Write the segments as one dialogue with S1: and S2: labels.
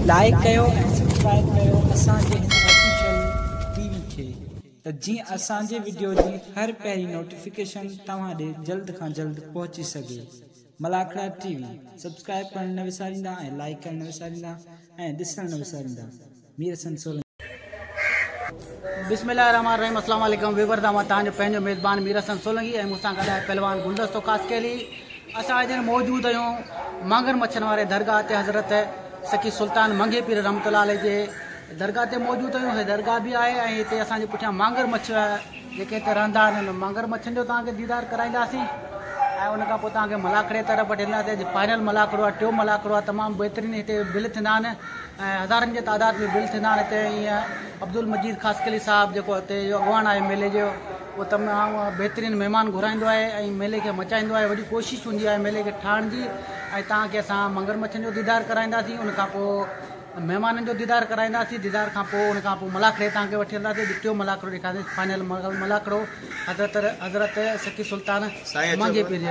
S1: Like कयो ऐं subscribe कयो असांजे हिन ऑफिशियल टीवी खे त जीअं असांजे वीडियो जी हर पहिरीं नोटिफिकेशन तव्हां ॾे जल्द खां जल्द पहुची सघे। मलाखड़ा टीवी सब्सक्राइब करण न विसारींदा ऐं लाइक करण न विसारींदा ऐं ॾिसण न विसारींदा। मीर हसन सोलंकी।
S2: बिस्मिल्लाहिर्रहमानिर्रहीम। अस्सलाम वालेकुम विवरदा मां तव्हांजो पंहिंजो मेज़बान मीर हसन सोलंकी ऐं मूंसां गॾु आहे पहलवान गुलदस्तो कासकेली। असां अॼु मौजूदु आहियूं मांगर मच्छन वारे दरगाह ते हज़रत सखी सुल्तान मंगे पीर रहमतुल्लाह अलैह जे दरगाह ते मौजूदु आहियूं। हीअ दरगाह बि आहे ऐं हिते असांजे पुठियां मांगर मच्छ जेके हिते रहंदा आहिनि मांगर मच्छनि जो तव्हांखे दीदार कराईंदासीं ऐं उनखां पोइ तव्हांखे मलाखड़े तरफ़ वठंदासीं। अॼु फाइनल मलाखड़ो आहे, टियों मलाखड़ो आहे। तमामु बहितरीनु हिते बिल थींदा आहिनि ऐं हज़ारनि जे तादाद में बिल थींदा आहिनि हिते। ईअं अब्दुल मजीद ख़ासकेली साहिबु जेको हिते जो अॻवान आहे मेले जो, उहो तमामु बहितरीनु महिमान घुराईंदो आहे ऐं मेले खे मचाईंदो आहे। वॾी कोशिशि हूंदी आहे मेले खे ठाहिण जी ऐं तव्हांखे असां मंगर मच्छनि जो दीदार कराईंदासीं। उनखां पोइ महिमाननि जो दीदार कराईंदासीं। दीदार खां पोइ उनखां पोइ मलाखड़े तव्हांखे वठी हलंदासीं। टियों मलाखड़ो ॾेखारींदासीं, फाइनल मलाखड़ो हज़रत सखी सुल्तान मंगे पीर जे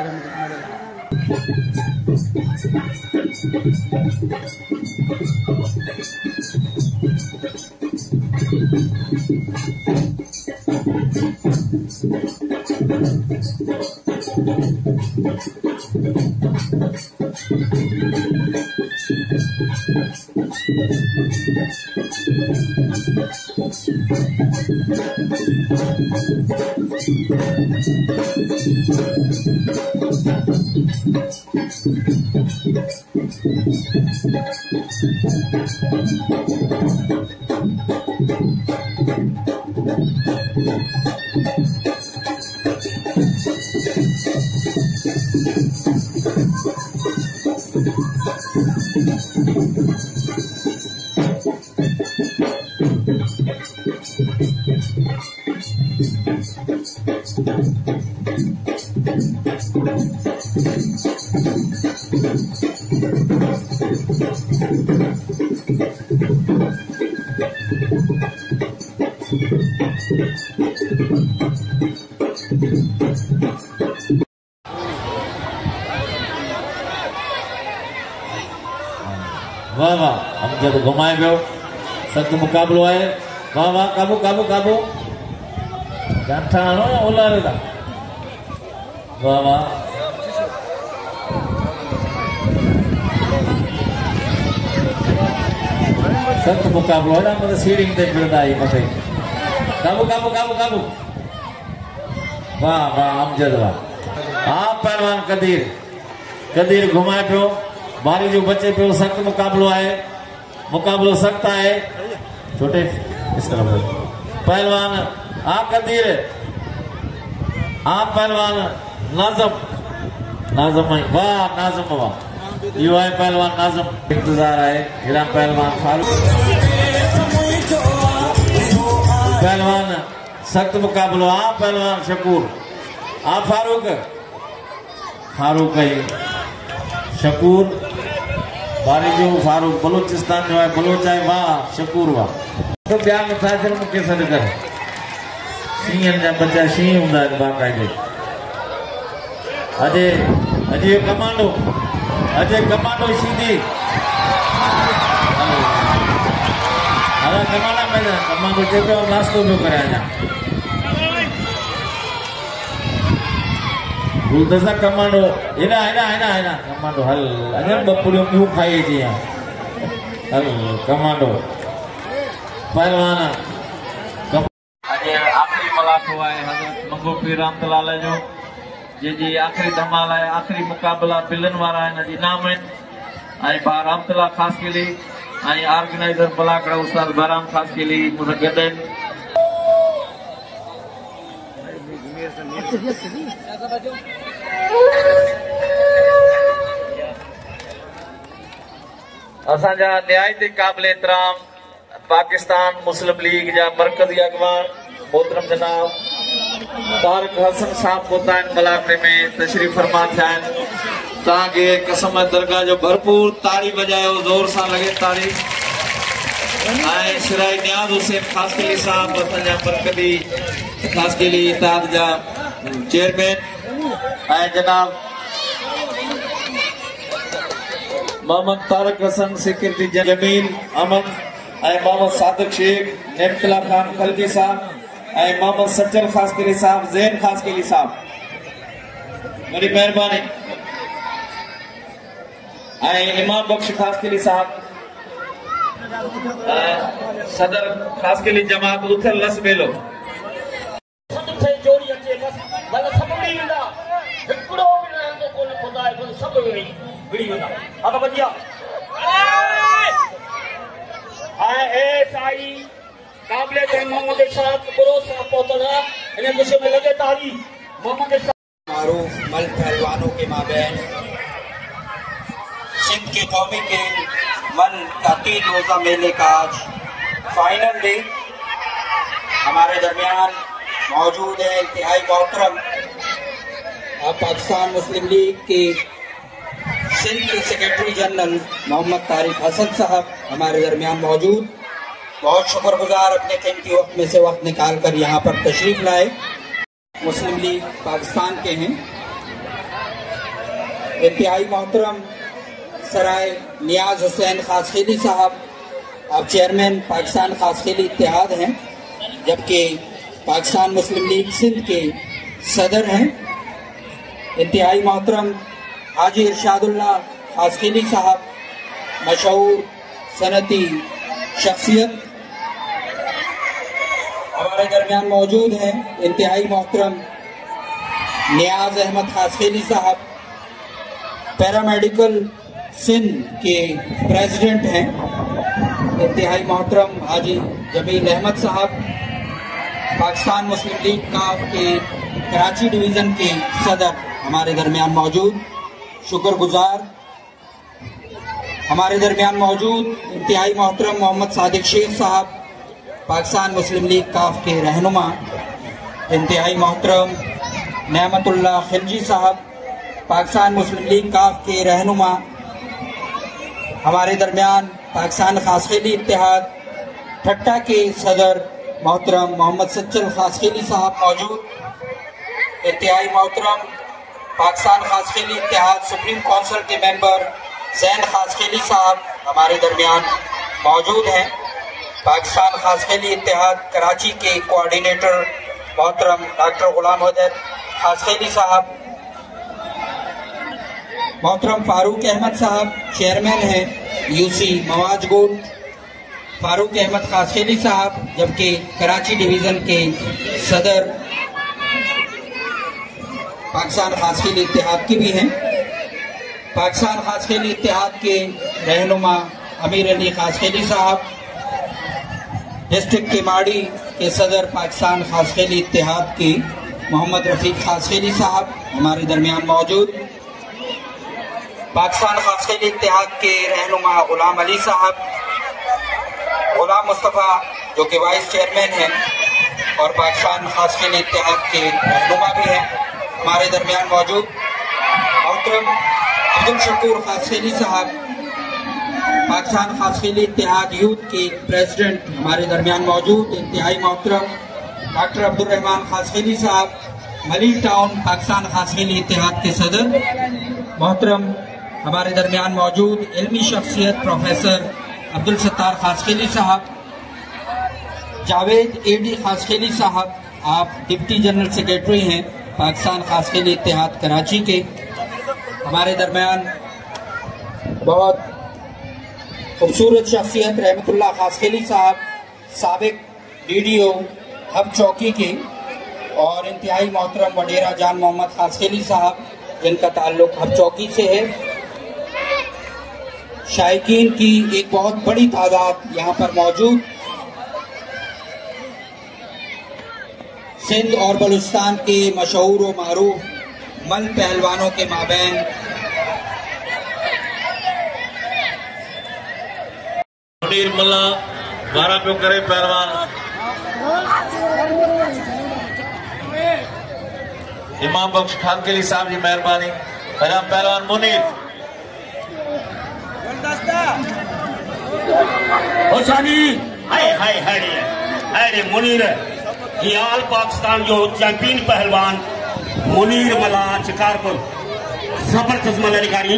S3: वाह वाह अमजद घुमाए पियो। सख्त मुकाबलो आहे। वाह वाह काबू काबू काबू जानठा हणो उलारे था। वाह वाह सख्त मुकाबलो है ना, मतलब सीढ़ी ते फिरदा है मथे। काबू काबू काबू काबू वाह वाह अमजद वाह। आप पहलवान कदीर घुमाए पियो। बारी जो बचे पे सख्त मुकाबलो है, मुकाबलो सख्त है। छोटे इस तरफ पहलवान आ कदीर, आ पहलवान नाजम वाह नाजम वाह। यो है पहलवान नाजम। इंतजार है हिरा पहलवान फारूक। पहलवान सख्त मुकाबलो आ पहलवान शकूर, आ फारूक है शकूर। बारी जो फारूक बलूचिस्तान जो है, बलोच है वाह शकूर वाह। तो ॿिया नथा अचनि मूंखे सॾु कर। शींहनि जा बच्चा शींहं हूंदा आहिनि बाक़ाइदे। अजय कमांडो सीधी कमांडो चए पियो नाश्तो पियो करे अञा। गुलदस्ता कमांडो हेॾा कमांडो हल अञा ॿ पुड़ियूं ॿियूं खाई अची हल कमांडो पहलवान। आखिरी मलाखो है हज़रत मंगो पीर रहमतुल्लाह अलैह जो, जी आखिरी धमाल है, आखिरी मुकाबला बिलन वारा है इनाम है। बा रहमतुल्लाह ख़ासकेली ऑर्गेनाइजर मलाखड़ा उस्ताद बहराम ख़ासकेली मुझे गॾु असांजा निहायती क़ाबिल एहतराम पाकिस्तान मुस्लिम लीग जा मरकजी अगवान मोहतरम जनाब तारिक हसन साहब पहुता मलाखड़े में तशरीफ फरमा थिया आहिनि। तव्हांखे कसम दरगाह जो भरपूर ताड़ी बजायो, ज़ोर सां लगे ताड़ी। ऐं सिराई नियाज़ हुसैन ख़ासकेली साहब असांजा मरकजी ख़ासकेली इत्तेहाद जा चेयरमैन ऐं जनाब मोहम्मद तारक हसन सेक्रेटरी जमील अहमद ऐं मोहम्मद सादिक शेख नेमतला खान खलजी साहब ऐं मोहम्मद सज्जल खासकेली साहब ज़ैन खासकेली साहब बड़ी मेहरबानी ऐं इमाम बख्श खासकेली साहब सदर खासकेली जमात उथल लस बेलो
S4: मारूफ मल पहलवानों के माबैन सिंध के कौमी खेल मन का 3 रोजा मेले का आज फाइनल डे हमारे दरमियान मौजूद है। इंतहाई मोहतरम पाकिस्तान मुस्लिम लीग के सिंध के सेक्रेटरी जनरल मोहम्मद तारिक हसन साहब हमारे दरमियान मौजूद। बहुत शुक्रगुजार अपने कीमती वक्त में से वक्त निकाल कर यहाँ पर तशरीफ लाए। मुस्लिम लीग पाकिस्तान के हैं। इंतहाई मोहतरम सराय नियाज हुसैन खासखेली साहब आप चेयरमैन पाकिस्तान खासखेली इत्तेहाद हैं, जबकि पाकिस्तान मुस्लिम लीग सिंध के सदर हैं। इंतहाई मोहतरम हाजी इरशादुल्लाह खासखेली साहब मशहूर सनती शख्सियत हमारे दरमियान मौजूद हैं। इंतहाई मोहतरम नियाज अहमद खासखेली साहब पैरामेडिकल सिंध के प्रेसिडेंट हैं। इंतहाई मोहतरम हाजी जमील अहमद साहब पाकिस्तान मुस्लिम लीग काफ के कराची डिवीज़न के सदर हमारे दरमियान मौजूद। शुक्रगुजार हमारे दरमियान मौजूद इंतहाई मोहतरम मोहम्मद सादिक शेख साहब पाकिस्तान मुस्लिम लीग काफ के रहनुमा। इंतहाई मोहतरम नेमतुल्लाह खिलजी साहब पाकिस्तान मुस्लिम लीग काफ के रहनुमा। हमारे दरमियान पाकिस्तान खासखेली इत्तेहाद ठट्टा के सदर मोहतरम मोहम्मद सज्जल खासखेली साहब मौजूद। इंतहाई मोहतरम पाकिस्तान खासखेली इत्तेहाद सुप्रीम काउंसिल के मेंबर ज़ैन खासखेली साहब हमारे दरमियान मौजूद हैं। पाकिस्तान खासखेली इत्तेहाद कराची के कोऑर्डिनेटर मोहतरम डॉक्टर गुलाम हैदर खासखेली साहब। मोहतरम फारूक अहमद साहब चेयरमैन हैं यूसी मवाज गोट। फारूक अहमद खासखेली साहब जबकि कराची डिवीज़न के सदर पाकिस्तान खासखेली इत्तेहाद की भी हैं। पाकिस्तान खासखेली इत्तेहाद के रहनुमा अमीर अली खासखेली साहब। डिस्ट्रिक्ट केमाड़ी के सदर पाकिस्तान खासखेली इत्तेहाद के मोहम्मद रफीक खासखेली साहब हमारे दरमियान मौजूद। पाकिस्तान खासखेली इत्तेहाद के रहनुमा गुलाम अली साहब, गुलाम मुस्तफ़ा जो कि वाइस चेयरमैन हैं और पाकिस्तान खासखेली इत्तेहाद के रहनुमा भी हैं हमारे दरमियान मौजूद। मोहतरम अब्दुल शकूर खासखेली साहब पाकिस्तान खासखेली इत्तेहाद यूथ के प्रेसिडेंट हमारे दरमियान मौजूद। इंतहाई मोहतरम डॉक्टर अब्दुल रहमान खासखेली साहब मलिक टाउन पाकिस्तान खासखेली इत्तेहाद के सदर मोहतरम हमारे दरमियान मौजूद। इल्मी शख्सियत प्रोफेसर अब्दुल सत्तार खासखेली साहब। जावेद एडी खासखेली साहब आप डिप्टी जनरल सेक्रेटरी हैं पाकिस्तान खासखेली इत्तेहाद कराची के हमारे दरमियान। बहुत खूबसूरत शख्सियत रहमतुल्लाह खासखेली साहब साबिक डीडीओ हब चौकी के और इंतहाई मोहतरम वडेरा जान मोहम्मद खासखेली साहब जिनका ताल्लुक हब चौकी से है। शायकीन की एक बहुत बड़ी तादाद यहाँ पर मौजूद। सिंध और बलूचिस्तान के मशहूर व मारूफ मल पहलवानों के माबैन
S3: मल्ला 12 पे करे पहलवान इमाम बख्श खान के लिए साहब जी मेहरबानी। पहलवान मुनीर
S5: हाय हाय हाय मुनीर ये आल पाकिस्तान जो चैंपियन पहलवान मुनीर मला शिकारपुर जबरदस्त मल्लाधिकारी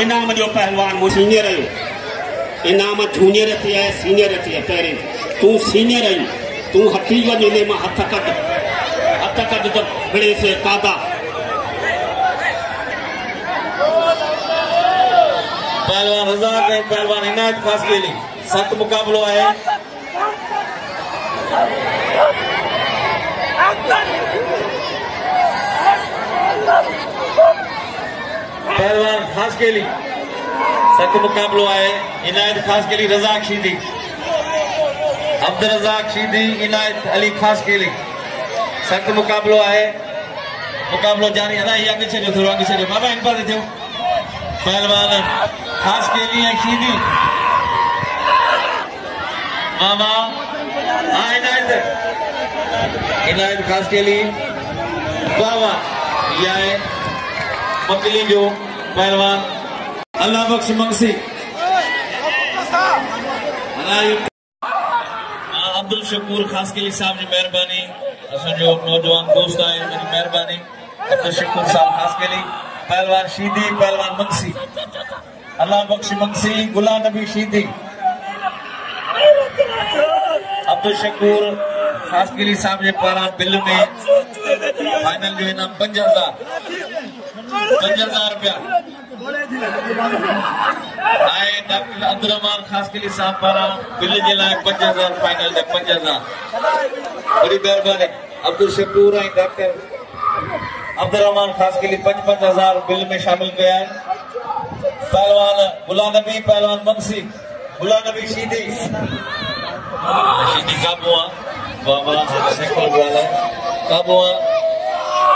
S5: इनाम जो पहलवान सीनियर आयो इनाम जूनियर थी है सीनियर थी है पहिरें तू सीनियर आई तू हटी वञे मां हथ कट तो बड़े से कादा
S3: पहलवान रज़ाक है पहलवान इनायत खास के लिए सख्त मुकाबलो है पहलवान खास के लिए सख्त मुकाबलो है इनायत खास के लिए रज़ाक शीदी अब्दुल रज़ाक शीदी इनायत अली खास के लिए सख्त मुकाबलो है मुकाबलो जारी है ये आगे चलो थोड़ा आगे चलो बाबा इन पर देखो पहलवान खास के लिए शीदी मामा इनायत खास के लिए बाबा यह है मकली जो पहलवान अल्लाह बख्श मंगसी अब्दुल शकूर खास के लिए साहब जी मेहरबानी जो नौजवान दोस्त आए मेरी मेहरबानी अब्दुल शकूर साहब खास के लिए पहलवान शीदी पहलवान मंगसी अल्लाह बख्श मंगसी गुलाम नबी शीदी अब्दुल शकूर खास के लिए साहब जे पारा बिल में फाइनल जो इनाम 5000 रुपया आए डॉक्टर अब्दुल रहमान खास के लिए साहब पारा बिल जे लाए 5000 फाइनल दे 5000 बड़ी मेहरबानी अब्दुल शकूर ऐं डॉक्टर अब्दुल रहमान खास के लिए 55,000 बिल में शामिल किया है पहलवान गुलाम नबी पहलवान मंगसी गुलाम नबी शीदी काबुआ बाबा काबुआ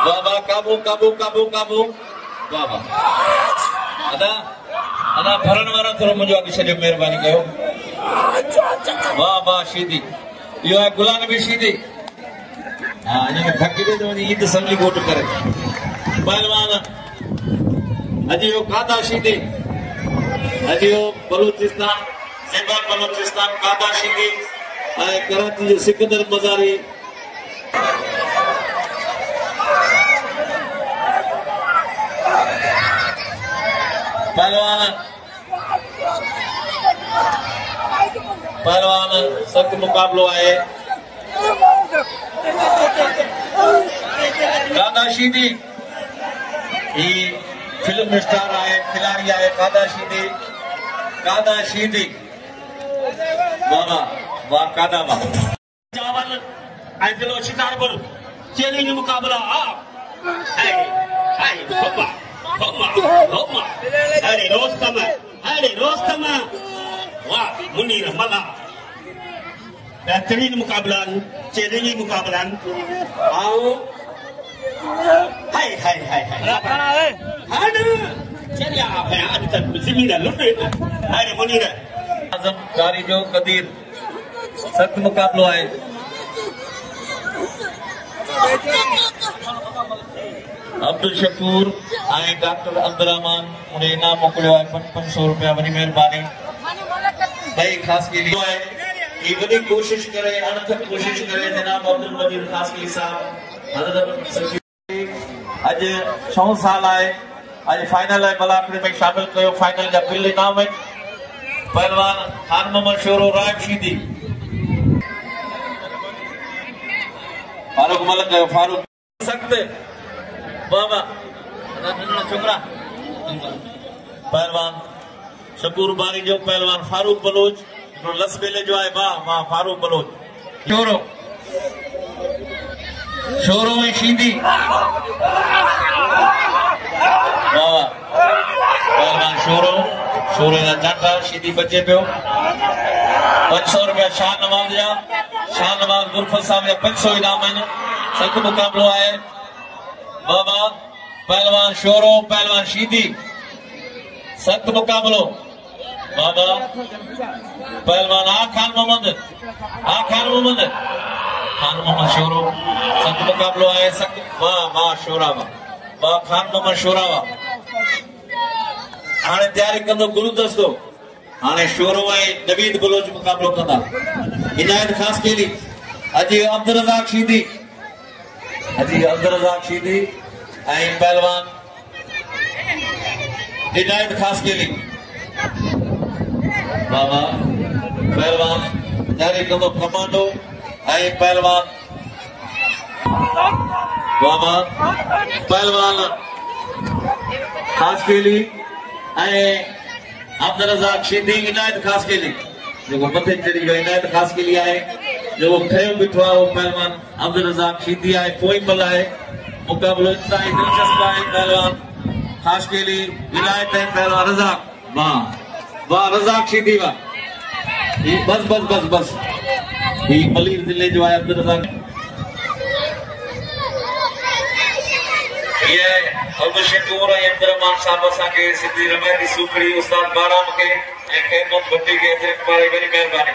S3: बाबा काबू काबू काबू काबू बाबा अदा अदा भरण वारा थोरो मुझे आगे छो मेहरबानी कयो वाह वाह शीदी यो है गुलाम नबी शीदी हाँ इनमें धक्की दे दो ईद असम्बली वोट करे पहलवान अजी वो कादा शीदी अजी वो बलूचिस्तान सिंध बलूचिस्तान कादा शीदी कराची जो सिकंदर मज़ारी पहलवान सख्त मुकाबलो है कादा शीदी फिल्म स्टार है खिलाड़ी है कादा शीदी बाबा वाह कादा वाह
S5: चावल आइलो शिकारपुर चैलेंज मुकाबला अरे रोस्तम वाह मुनीर मला बेहतरीन मुकाबला चैलेंजिंग मुकाबला आओ हाय हाय हाय हाय चलिए आप आज तक जमीन लुटे अरे मुनीर
S3: आजम कारी जो कदीर सख्त मुकाबलो है अब्दुल शकूर आए डॉक्टर अब्दुल रहमान उन्हें इनाम मोकिलियो है 500 रुपया वही मेहरबानी भाई खास के लिए है ये बड़ी कोशिश करे अनथक कोशिश करे जनाब अब्दुल मजीद खास के लिए साहब आज 6 साल आए आज फाइनल है मलाकड़े में शामिल कयो फाइनल जा बिल इनाम है पहलवान खान मोहम्मद शोरो राय शीदी फारूक मलक है फारूक सख्त बाबा छोकरा पहलवान शकूर बारी जो पहलवान फारूक बलोच लस बेले जो है वाह वाह फारूक बलोच शोरो में शीदी वाह पहलवान शोरो का जाटा शीदी बचे पियो 500 रुपया शाह नवाज गुरफत साहब जा 500 इनाम है सख्त मुकाबलो है बाबा पहलवान शोरो पहलवान शीदी सख्त मुकाबलो बाबा पहलवान खान मोहम्मद शोरो सख्त मुकाबलो है सख्त वाह वाह शोरा वाह खान मोहम्मद शोरा वाह हाँ तैयारी कंदो गुरुदस्तो हाँ शोरो है नवीद बलोच मुकाबलो कंदा इनायत खास के लिए अजी अब्दुल रज़ाक शीदी पहलवान हिदायत खास केली बाबा पहलवान जारी कंदो कमांडो ऐं पहलवान बाबा पहलवान खास केली ऐं अब्दुल रज़ाक शीदी इनायत खास केली जो मथे चढ़ी वियो इनायत खास केली आहे जो खयो बीठो आहे वो पहलवान अब्दुल रज़ाक शीदी आहे पोइमल आहे मुकाबलो इंतहाई दिलचस्प आहे पहलवान खास केली इनायत है पहलवान रज़ाक वाह वाह रज़ाक शीदी वाह ये बस बस बस बस ये मलीर जिले जो है अब्दुल रज़ाक ये अबशकूर अब्दुर्रहमान साहब असा के सिद्धी रमायती सुखड़ी उस्ताद बाराम के खैरमत भट्टी के अतिरिक्त पारे बड़ी मेहरबानी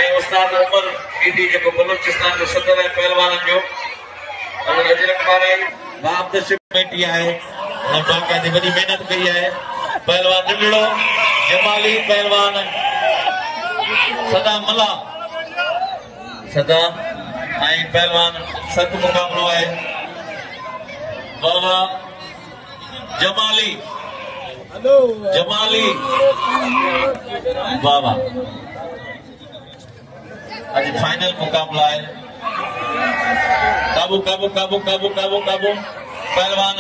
S3: ऐं उस्ताद उमर ईदी जो बलूचिस्तान जो सदर है पहलवान जो और अजरक पारे वापस कमेटी है और बाका दी बड़ी मेहनत कई है पहलवान निबड़ो जमाली पहलवान सदा मला सदा ऐं पहलवान सख्त मुकाबलो है बाबा जमाली जमाली बाबा आज फाइनल मुकाबला है काबू काबू काबू काबू काबू काबू पहलवान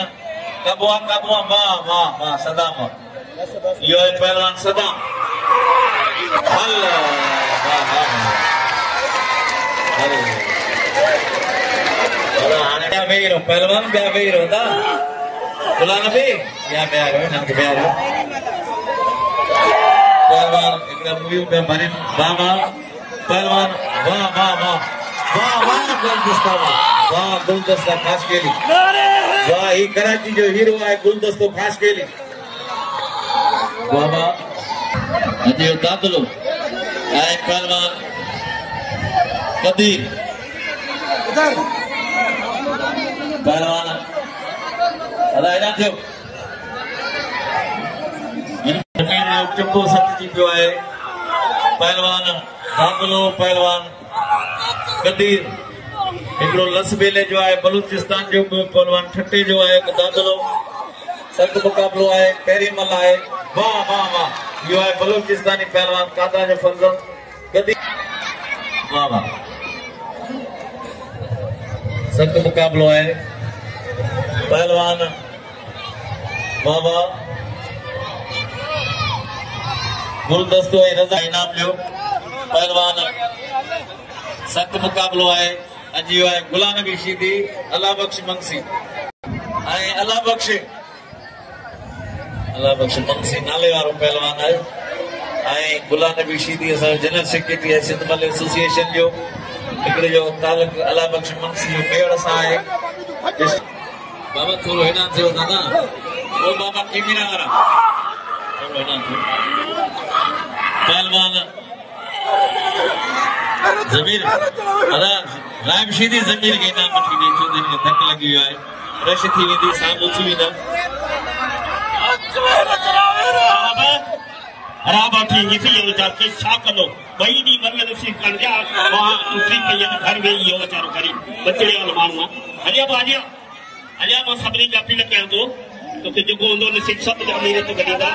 S3: काबू वाह वाह वाह सदाम यो है पहलवान सदाम अल्लाह वाह वाह अरे क्या बेरो पहलवान क्या बेरो था बुला नबी क्या बेरो नाम के बेरो पहलवान एकदम मूवी पे बने बाबा पहलवान वाह वाह वाह वाह वाह गुलदस्ता वाह गुलदस्ता खास केली वाह ये कराची जो हीरो है गुलदस्तो खास केली बाबा अजय दादलो आए पहलवान कदीर पहलवान अदा इना थियो जमीन में चुप्पो सत जी पियो आहे पहलवान दादलो पहलवान कदीर हिकिड़ो लसबेले जो आहे बलूचिस्तान जो पहलवान ठट्टे जो आहे दादलो सख्त मुकाबलो आहे पेरीमल आहे वाह वाह वाह इहो आहे बलूचिस्तानी पहलवान कादा जो फर्ज़ंद कदीर वाह वाह सख्त मुकाबलो है पहलवान बाबा गुलदस्तो रजा इनाम लियो पहलवान सख्त मुकाबलो है अजी है गुलाम नबी शीदी अल्लाह बख्श मंगसी अल्लाह बख्श मंगसी नाले वारो पहलवान है गुलाम नबी शीदी असा जनरल सेक्रेटरी है सिंध मल एसोसिएशन जो हिकिड़े जो तालुक अल्लाह बख्श मंगसी जो पेड़ सां आहे बाबा थोरो हेॾां थियो दादा ओ बाबा कैमरा वारा थोरो हेॾां थियो पहलवान ज़मीर अदा राइम शीदी ज़मीर के इनाम वठी ॾे छो हिनखे धक लॻी वियो आहे रश थी वेंदी साम्हूं उथी वेंदा राबाठी हिसी यो जाके छा कंदो बई डी मरल नसीब कर जा वहां उठी पई घर में यो बेचारो करी बचड़े वाला मानू हलिया बाजिया हलिया मां सभिनी जा अपील कयां तो कि जेको हूंदो नसीब सब जा मेरे तो गडीदा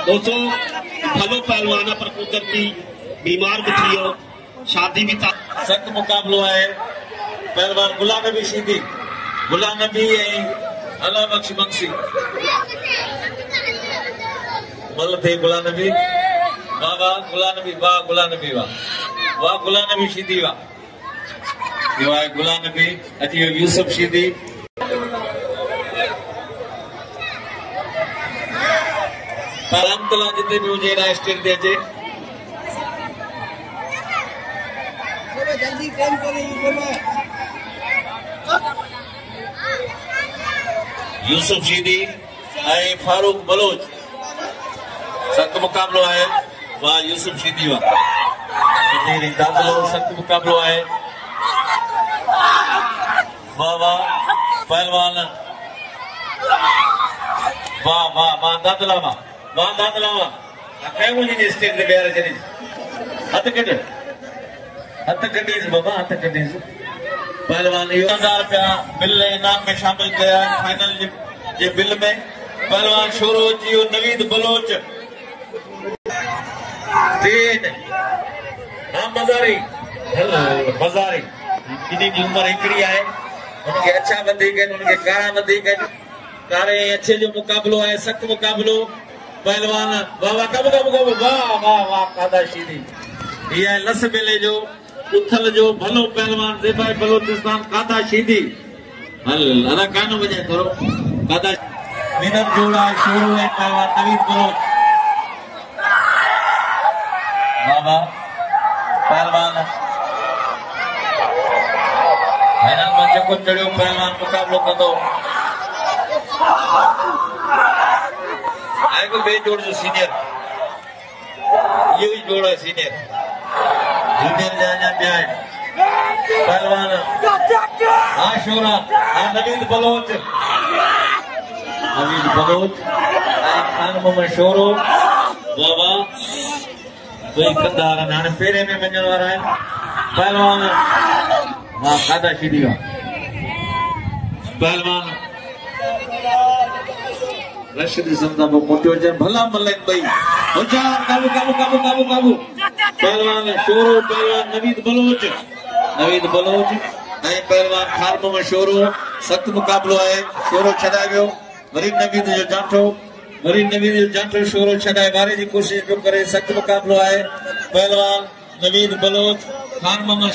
S3: दोस्तों भलो पहलवान पर कुदरती बीमार भी थियो शादी भी था सख्त मुकाबलो है पहलवान गुलाम नबी शीदी गुलाम नबी अल्लाह बख्श मंगसी मल थे गुलाम नबी वाह गुलाम नबी वाह गुलाम नबी वाह गुलाम नबी शीदी वाह यो है गुलाम नबी अजी यूसुफ शीदी परमतला जिते भी हुजे ना स्टेज पे अचे जल्दी काम करे यूसुफ शीदी फारूक बलोच सख्त मुकाबलो है वाह यूसुफ शीदी वाह दादलो सख्त मुकाबलो है वाह वाह पहलवान वाह वाह वाह दादला वाह कहीं मुझे स्टेज पे बेर चली हथ कटीज बाबा हथ कटीज पहलवान 1000 रुपया बिल इनाम में शामिल किया फाइनल जे बिल में पहलवान शोरो जियो नवीद बलोच 3 हाँ मज़ारी मज़ारी इन्हीं की उम्र हिकड़ी है उनके अच्छा वधीक है उनके कारा वधीक है कारे अच्छे जो मुकाबलो है सख्त मुकाबलो पहलवान वाह वाह कब कब कब वाह वाह वाह कादा शीदी ये लस मेले जो उथल जो भलो पहलवान ज़ेबाई बलोचिस्तान कादा शीदी हल अदा कानो बजाए थोरो कादा मिनट जोड़ा शोरो है पहलवान नवीद बलोच वाह वाह पहलवान फाइनल मंच को चढ़ियो पहलवान मुकाबलो कंदो आएगो बे जोड़ जो सीनियर ये ही जोड़ है सीनियर जूनियर जाना प्यार पहलवान आशोरा नवीद बलोच खान मोहम्मद शोरो बाबा कोई कंदार नाने फेरे में वञण वारा आहिनि पहलवान हाँ कादा शीदी का पहलवान रशीद समझा वो मोटे वजन भला मलक भाई होशियार काबू काबू काबू काबू काबू पहलवान शोरो पहलवान नवीद बलोच ऐं पहलवान खान मोहम्मद शोरो सख्त मुकाबलो है शोरो छॾाए वियो वरी नवीद जो जांठो शोरो छॾाए वारे जी कोशिश पियो करे सख्त मुकाबलो है पहलवान नवीद बलोच खान मोहम्मद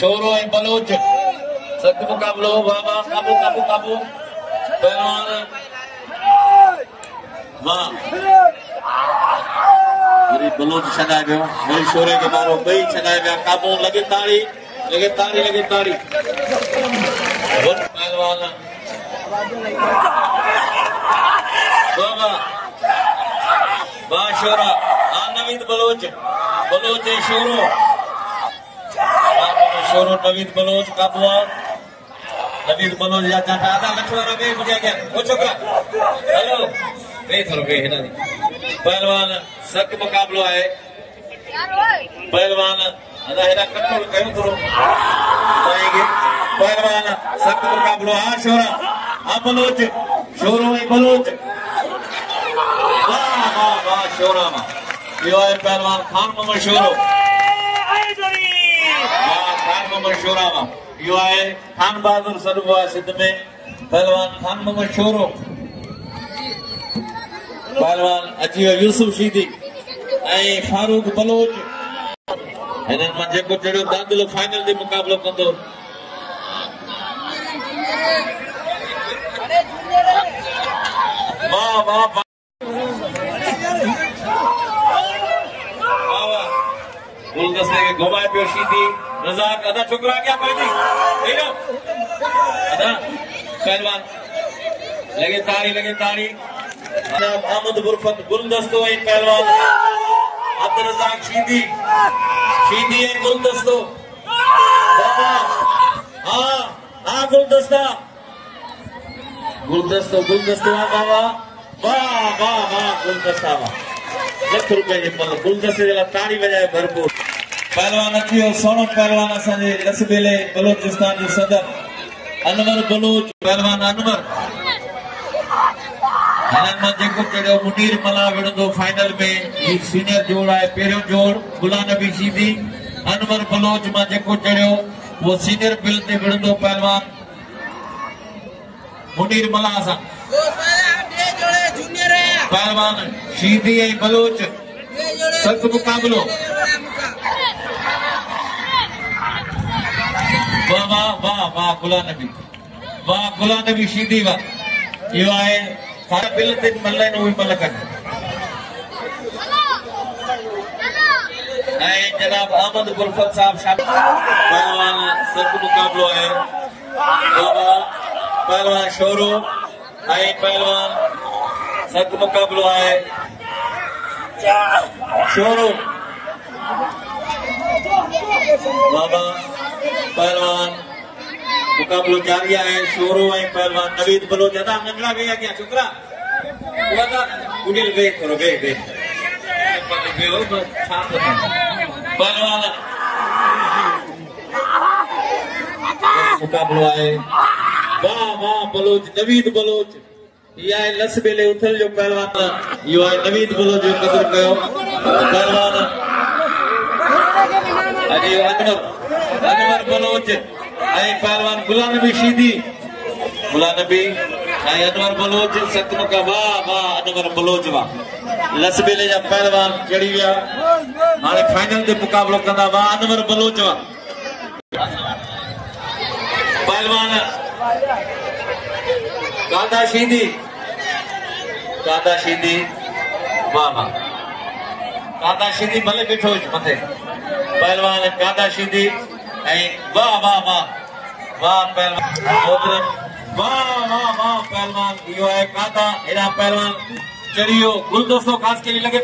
S3: शोरो ऐं बलोच सख्त मुकाबलो बाबा काबू काबू काबू पहलवान वाह वरी बलोच छॾाए वियो वरी शोरे के मारो ॿई छॾाए विया काबू लगे ताड़ी पहलवान बाबा वाह शोरा हाँ नवीद बलोच ऐं शोरो नवीद बलोच काबू नवीद बलोच या जाता आधा लठवारा बे मुझे क्या ओ छोकरा हेलो बे थोरो बे हेना पहलवान सख्त मुकाबलो है पहलवान अदा हेना कंट्रोल कयो थोरो साईंगे पहलवान सख्त मुकाबलो हां शोरा हां बलोच शोरो ऐं बलोच वाह वाह वाह शोरा मा यो है पहलवान खान मोहम्मद शोरो खान मोहम्मद शोरा मा यो है खान बहादुर सदबो है सिद्ध में पहलवान खान मोहम्मद शोरो पहलवान अची वियो यूसुफ शीदी ऐं फारूक बलोच हिननि मां जेको चढ़ियो दाख़िलो फाइनल ते मुकाबलो कंदो वाह वाह गुलदस्ते के घुमाए पियो शीदी रज़ाक अदा छोकरा क्या पहली अदा पहलवान लगे ताड़ी अहमद बुरफत गुलदस्तो ऐं पहलवान अब्दुल रज़ाक शीदी ऐं गुलदस्तो बाबा हाँ गुलदस्तो बाबा वाह गुलदस्ता लख रुपए जे पल गुलदस्ते जे लाइ ताड़ी वजाए भरपूर पहलवान अची वियो सोनो पहलवान असांजे लसबेले बलोचिस्तान जो सदर अनवर बलोच पहलवान अनवर हिननि मां जेको चढ़ियो मुनीर मला विढ़ंदो फाइनल में ही सीनियर जोड़ आहे पहिरियों जोड़ गुलाम नबी शीदी अनवर बलोच मां जेको चढ़ियो वो सीनियर बिल ते विढ़ंदो पहलवान मुनीर मला सां पहलवान शीदी ऐं बलोच सख्त मुकाबलो वाह गुलाम नबी शीदी वाह इहो आहे सारा बिल ते मल आहिनि उहे मल कनि ऐं जनाब अहमद गुलफत साहब पहलवान सख्त मुकाबलो आहे पहलवान शोरो ऐं पहलवान सख्त मुकाबलो है शोरो बाबा पहलवान मुकाबलो जारी है शोरो है पहलवान नवीद बलोच अदा मंगला भैया क्या छोकरा उड़ियल बे करो बे पहलवान मुकाबलो है वाह वाह बलोच नवीद बलोच या लसबेले उथल जो पहलवान यो है नवीद बलोच जो कदर कयो पहलवान अजी अनवर बलोच आई पहलवान गुलाम नबी शीदी गुलाम नबी आई अनवर बलोच सतम का वाह वाह अनवर बलोच वाह लसबेले जा पहलवान चढ़ी विया हाणे फाइनल ते मुकाबलो कंदा वाह अनवर बलोच वाह पहलवान कांदा शीदी वाह वाह कांदा शीदी भले बिठो मथे पहलवान कांदा शीदी वाह वाह वाह वाह पहलवान वाह वाह वाह पहलवान यो है कांदा एरा पहलवान चढ़ियो गुलदस्तों खास के लिए लगे